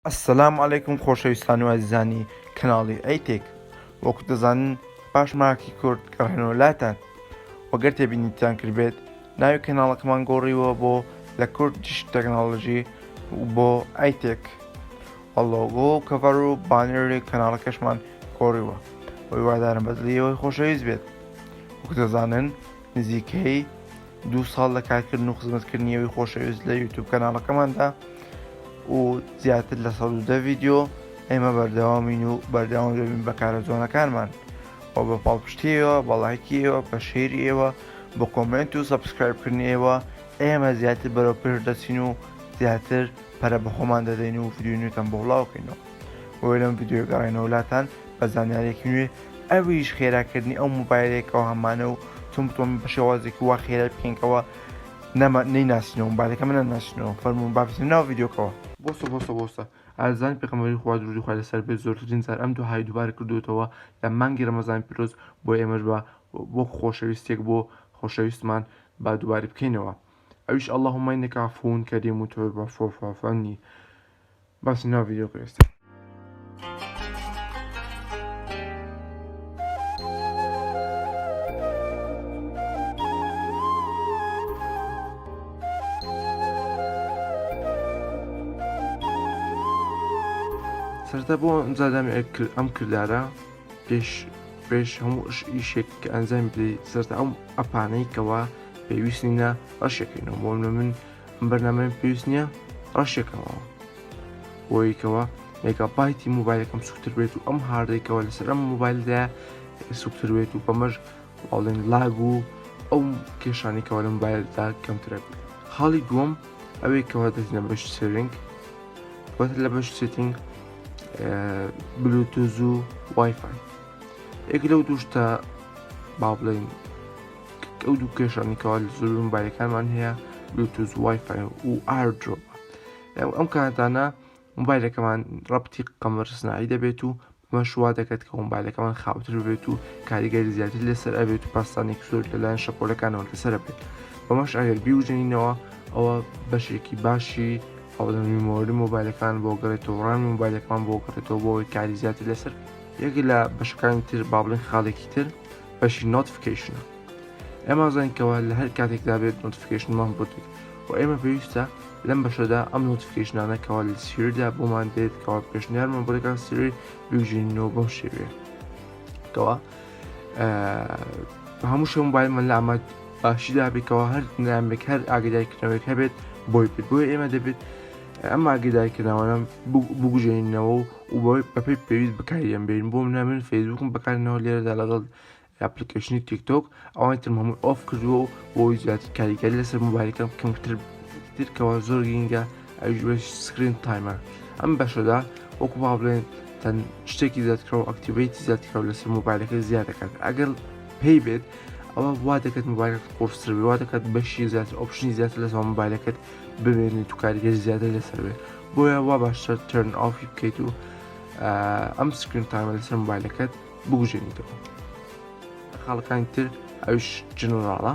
السلام علیکم خۆشەویستان و عزیزانی کەناڵی ئەیتێک وەکو دەزانن باش مارکی کورد گەڕێنەوەلاتان وەگەر تێبینیتان کردبێت ناوی کەناڵەکەمان گۆڕیوە بۆ لە کوردیش تەکنۆلۆژی بۆ ئەیتێک ئەڵۆگۆ و کەڤەر و بانێری کەناڵەکەشمان گۆڕیوە وادارم بەدڵیەوەی خۆشەویست بێت وەکو دەزانن نزیکەی 2 ساڵ لە کارکردن و خزمەتکردنیەوەی خۆشەویست لە یوتیوب کەناڵەکەماندا و زیاتر لە 110 ڤیددیۆ ئێمە بەردەوامین و بەردەوام دەبین بەکارە جۆنەکانمان و بە پاڵپشتیەوە بەڵایکیەوە بە شێریەوە بە کۆمنت و سەبسکرایبکردنیەوە ئێمە زیاتر بەرەو پێش دەچین و زیاتر پەرە بەخۆمان دەدەین و ڤیدیۆنیتان بۆ بڵاوکەینەوە بۆی لەم ڤیدیۆ گەڕێنەوەلاتان بە زانیارێکی نوێ ئەویش خێراکردنی ئەو مۆبایلێکەوە هەمانە و چون بتۆمی بە شێوازێکی وا خێرا بکەینکەوە نەیناسینەوە مۆبایلەکە من نەناسینەوە فەرموون بابزین ناو ڤیدیۆکەوە بۆسە ئازانی پێغەمبەری خوا درودی خوا لەسەر بێت زۆرترین جار ئەم دووهای دووبارە کردوێتەوە لە مانگی ڕەمەزان پیرۆز بۆ ئێمەش بۆ خۆشەویستێک بۆ خۆشەویستمان با دووباری بکەینەوە ئەویش اللهم إنك عفو كريم تحب العفو فاعف عني باسی ناو ڤیدیۆکە ئێستا سەرەتا بۆ ئەمجادامی ئەم کردارە پێش هەموو ئیشێک کە ئەنجامی بدەیت سەرەتا ئەم ئەپانەی کەوا پێویست نینە ڕەشێکەکەینەوە بۆ من ئەم بەرنامەیەم پێویست نییە ڕەشێکەوە بۆیکەوە مێگابایتی مۆبایلەکەم سوکتتر بێت و ئەم هاردێکەوە لەسەر ئەم مۆبایلدا سوکتتر بێت و بەمەش باڵێن لاگ و ئەو کێشانێکەوە لە مۆبایلدا کەمترە بێت حاڵی دووەم ئەوەیەکەوە دەچینە بەش سێرینگ واتە لە بەش سێتینگ بلوتوز و وایفای یەک لەو دووشتە با بڵێن ئەو دوو کێشانێکەوە لە زۆر مۆبایلەکانمان هەیە بلوتوز وایفای و ئایردرۆپ ئەم کاتانە مۆبایلەکەمان ڕەبتی قەمەر سنایی دەبێت و بەمە شوا دەکات کە مۆبایلەکەمان خاوتر بێت و کاریگەری زیاتر لەسەر ئەبێت و پاستانێک زۆر لەلایەن شەپۆلەکانەوە لەسەر بێت بەمەش ئەگەر بیوژێنینەوە ئەوە بەشێکی باشی میمۆری مۆبایلەکان بۆ گەڕێتەوە ڕامی مۆبایلەکان بۆ گەڕێتەوە بۆەوەی کاری زیاتر لەسەر یەکی لە بەشەکانی تر با بڵێن خاڵێکی تر بەشی نۆتیفیکیشنە ئێمە زانکەوە لە هەر کاتێکدا بێت نۆتیفیکیشنمان بۆ و ئێمە پێویستە لەم بەشەدا ئەم نۆتیفیکیشنانەکەەوە لە سیردا بۆمان دێت کەوا پێشنیارمان بۆ دەکات سری بیژینەوە بەم شێوەیە کەوا هەموو شە مۆبایلمان لە ئەمە باشیدا بێتەوە هەر نامێک هەر ئاگدایکردنەوەیک هەبێت بۆی بێت بۆی ئێمە دەبێت ئەم ئاگدایکردنەوەم بگوژێنینەوە و بۆی بەپێی پێویست بەکاریم بێن بۆ من فەیسبووکم بەکارنەوە لێرەدا لەگەڵ ئەپلیکیشنی تیکتۆک ئەوەی ترم هەمووی ئۆف کردووە و بۆی زیاتر کاریگەری لەسەر مۆبایلەکەم کەمترکەوە زۆر گرنگە ئەوژ سکرین تایمە ئەم بەشەدا وەکو با بڵێن تەن شتێکی زیاترەوە ئەکتیڤیتی زیاترەوە لەسەر مۆبایلەکە زیاد دەکات ئەگەر پێی بێت ئەوە وا دەکات مۆبایلەکەت قورستر بێ وا دەکات بەشی زیاتر ئۆپشنی زیاتر لەسەر مۆبایلەکەت ببێنیت و کاریگەری زیاتر لەسەر بێت بۆیە وا باشتر ترن ئۆفی بکەیت و ئەم سکرین تایمە لەسەر مۆبایلەکەت بگوژێنیتەوە خاڵەکانی تر ئەوش جنراڵە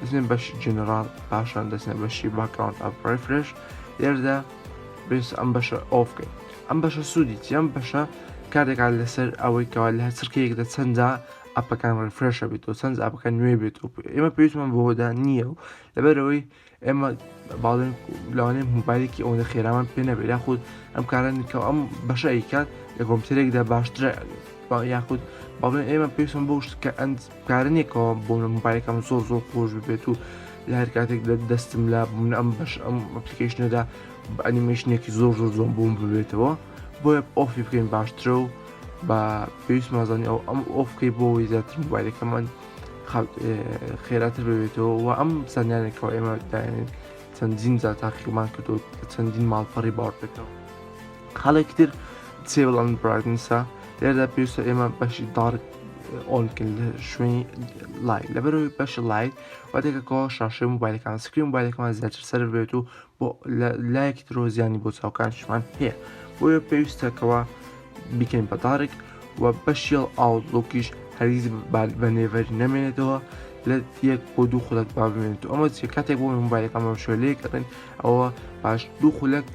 دەچێن بەشی جنرال پاشان دەچێن بەشی باکگراوند ئەپ ڕیفرێش لێرەدا بێت ئەم بەشە ئۆفکەین ئەم بەشە سوودی ئەم بەشە کارێکات لەسەر ئەوەی کەوا لە هەر چرکەیەکدا چەندە ئەپەکان ڕیفرێشە بێتەوە چەند ئەپەکان نوێ بێت و ئێمە پێویستمان بۆدا نییە و لەبەرەوەی ئێمە باڵێن لەوانەیە مۆبایلێکی ئەوەندە خێرامان پێ نەبێت یاخود ئەم کارانێکە ئەم بەشە ئەیکات لە کۆمپیوتەرێکدا باشترە یاخود باڵێن ئێمە پێویستمان بۆ شت کە ئەند کارنێکەوە بۆ مۆبایلەکەم زۆر خۆش ببێت و لە هەر کاتێک دەستم لە بوون ئەم بەش ئەم ئەپلیکیشنەدا بە ئەنیمێشنێکی زۆر زۆم بووم ببێتەوە بۆیە ئۆفی بکەین باشترە و بە پێویست مازانی ئەو ئەم ئۆفکەی بۆەوەی زیاتر مۆبایلەکەمان خێراتر ببێتەوە و ئەم زانیانێکەوە ئێمە داێنین چەندین جا تاقیمان کردو چەندین ماڵپەڕی باوەڕ بێتەوە خاڵێکی تر دیسێبڵ ئەند براگنسە لێرەدا پێویستە ئێمە بەشی دارک ئۆنکن لە شوێنی لایت لەبەرەوەی بەشی لایت واتێکەکەەوە شاشەی مۆبایلەکان سکرین مۆبایلەکەمان زیاتر سەر بێت و بۆ لایەکی ترۆ زیانی بۆ چاوکانشمان هەیە بۆیە پێویستەکەەوە بیکەین بە دارک و بەشیڵ ئاوتلۆکیش هەرگیز بە نێڤەری نەمێنێتەوە لە یەک بۆ دوو خولەک با بمێنێت و ئەمە کاتێک بۆ مۆبایلەکەم شوێ لێ کردن ئەوە باش دوو خولەک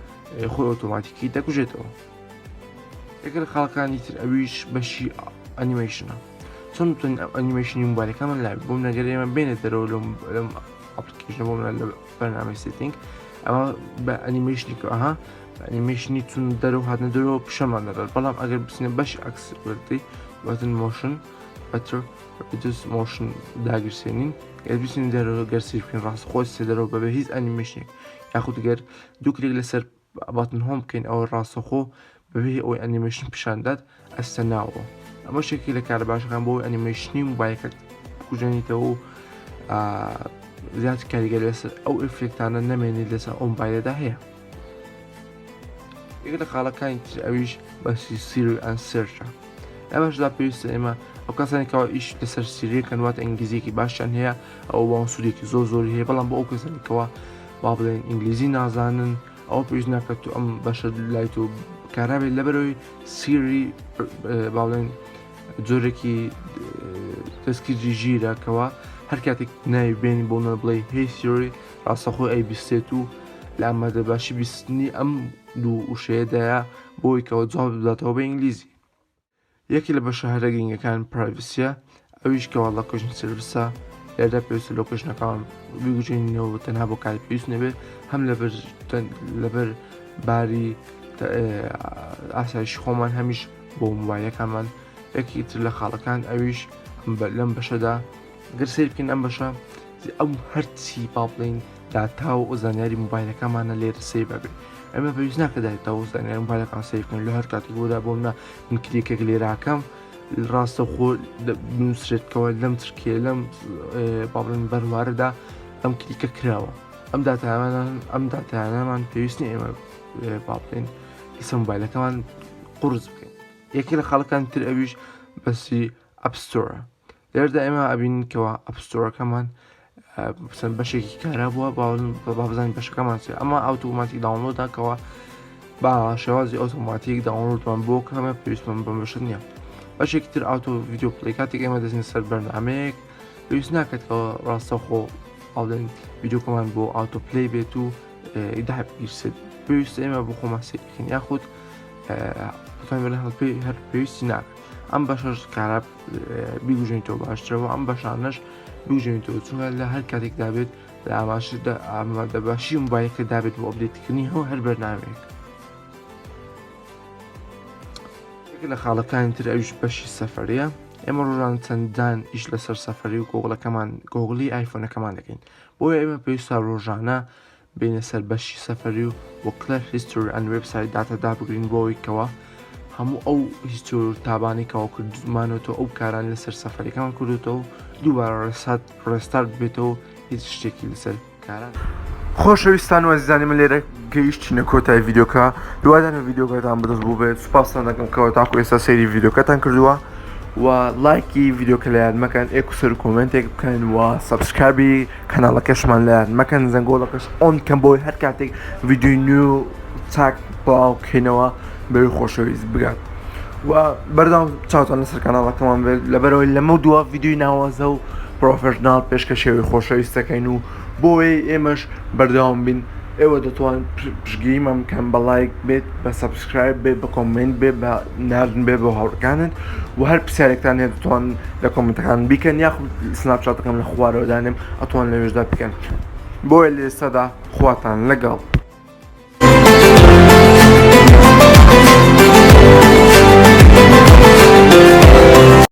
خۆی ئۆتۆماتیکی دەکوژێتەوە. یەکە لە خاڵەکانی تر ئەویش بەشی ئەنیمەیشنە. چۆن بتوانین ئەنیمەیشنی موبایلەکەمان لاوی بۆم نەگەر ئێمە بێنێت دەرەوە لەم ئەپلیکیشنە بۆم لە بەرنامەی سێتینگ ئەمە بە ئەنیمەیشنی ئەها ئەنیمەیشنی چون دەرەوە هاتنە دەرەوە پیشەمان دەدات، بەڵام ئەگەر بچینە بەشی ئەکسپەرتی واتن مۆشن بەتر ریدیوس مۆشن داگیرسێنین گەر بچین دەرەوە گەر سیر بکەین ڕاستەخۆی سێ دەرەوە بەبێ هیچ ئەنیمەیشنێک یاخود گەر دوو کلیک لەسەر باتن هۆم بکەین ئەوە ڕاستەخۆ بەبێ ئەوەی ئەنیمەیشن پیشاندات ئەستە ناوە. ئەمە شێکی لە کارە باشەکان بۆ ئەنیمەیشنی موبایلەکەت بکوژێنیتەوە و زیات کاریگەر لەسەر ئەو ئفێکتانە نەمێنێت لەسەر ئەو موبایلەدا هەیە. یەکێک لە خاڵەکانی تر ئەویش بەسی سیری ئەند سێرچە. ئەمەشدا پێویستە ئێمە ئەو کەسانێکەوە ئیش لەسەر سیریەکەن واتە ئینگلیزیەکی باشیان هەیە ئەو باوەسوودێکی زۆری هەیە، بەڵام بۆ ئەو کەسانێکەوە با بڵێن ئینگلیزی نازانن ئەوە پێویست ناکات و ئەم بەشە لایت و کارابێت لەبەرەوەی سیری با بڵێن جۆرێکی دەستگیری ژیرەکەوە هەر کاتێک ناوی بێنی بۆ بڵێ هی سیری ڕاستەخۆی ئەی بیستێت و لە ئامادە باشی بیستنی ئەم دوو وشەیەدایە بۆی کەەوە جواب بداتەوە بە ئینگلیزی. یەکی لە بەشە هەرەگەنگەکان پرایڤسیە ئەویش کەوا لۆکیشن سرویسە لێرە پێویستە لۆکیشنەکان بگوژێنینەوە تەنها بۆ کاری پێویست نەبێت هەم لەبەر باری ئاسایشی خۆمان هەمیش بۆ موبایلەکانمان. یەکی تر لە خاڵەکان ئەویش لەم بەشەدا گەر سیر بکەین ئەم بەشە ئەو هەرچی با بڵێن داتا و زانیاری موبایلەکەمانە لێرە سێ بەبێ ئەمە پێویست ناکە داتا و زانیاری موبایلەکان سیر بکەن لە هەر کاتێک بۆدا بۆمە من کلیکێک لێراکەم ڕاستە خۆ بنووسرێتکەوە لەم ترکێ لەم با بڵێن بەروارەدا ئەم کلیکە کراوە ئەم داتانەمان پێویستنی ئێمە با بڵێن لەسەر موبایلەکەمان قورس بکەین. یەکی لە خاڵەکان تر ئەویش بەسی ئەپستۆرە لێرەدا ئێمە ئەبینکەوە ئەپستۆرەکەمان بەشێکی کارا بووە بابزانین بەشەکەمان چێ ئەمە ئۆتۆماتیک داونلۆداکەوە با شێوازی ئۆتۆماتیک داونلۆدمان بۆ کەمە پێویستمان بەم بەشە نییە. بەشێکی تر ئاوتۆ ڤیدیۆ پڵی کاتێک ئێمە دەستین سەر بەرنامەیەک پێویست ناکەێتەوە ڕاستەخۆ ئاڵێن ڤیدیۆکەمان بۆ ئاوتۆ پلەی بێت و داگیرسێت پێویستە ئێمە بۆ خۆمان سیر بکەین یاخود هەڵپێ هەر پێویستی ناکە ئەم بەشەش کارە بیگوژێنیتەوە باشترەوە ئەم بەشانەش بیگوژێنیتەوە چونکە لە هەر کاتێک دابێت لە ئامادە باشی موبایلەکە دابێت بۆ ئەپدێتکردنی هەر بەرنامەیەک. یەکێک لە خاڵەکانی تر ئەویش بەشی سەفەریە ئێمە ڕۆژان چەندان ئیش لەسەر سەفەری و گۆگڵی ئایفۆنەکەمان دەکەین بۆیە ئێمە پێویستە ڕۆژانە بینە سەر بەشی سەفەری و وەکلەر هیستۆری ئەن وێبسایت داتا دابگرین بۆەوەی کەوە هەموو ئەو هیستۆر تابانی کەەوە کردمانەوە ئەو کاران لەسەر سەفەریەکان کردوتەوە دووبارە ڕێستارت بێتەوە هیچ شتێکی لەسەر کاران. خۆشەویستان و ئەزیزانی من لێرە گەیشتینە کۆتای ڤیدیۆکە دووادانە ڤیدیۆکەتان بەدەست بوو بێت سوپاسان دەکەم کەەوە تاکو ئێستا سەیری ڤیدیۆکەتان کردووە و لایکی ڤیدیۆکە لە یاد مەکەن ئێکوسەر کۆمنتێک بکەن و سەبسکرایبی کەناڵەکەشمان لە یاد مەکەن زەنگۆڵەکەش ئۆن کەم بۆی هەر کاتێک ڤیدیۆی نو چاک بڵاوکەینەوە بەوی خۆشەویست بگات و بەردەوام چاوتان لەسەر کەناڵەکەمان بێت لەبەرەوەی لەمە دووە ڤیدیۆی ناوازە و پرۆفێشناڵ پێشکەشێوەی خۆشەویستەکەین و بۆی ئێمەش بەردەوام بین ئێوە دەتوان پشگیریمان بکەن بە لایک بێت بە سەبسکرایب بێت بە کۆمنت بێت بە ناردن بێت بە هاوڕەکانت و هەر پرسیارێکتان هەیە دەتوان لە کۆمنتەکان بیکەن یاخود سناپچاتەکەم لە خوارەوەدانێم ئەتوان لەوێشدا بکەن بۆیە لە ئێستادا خواتان لەگەڵ.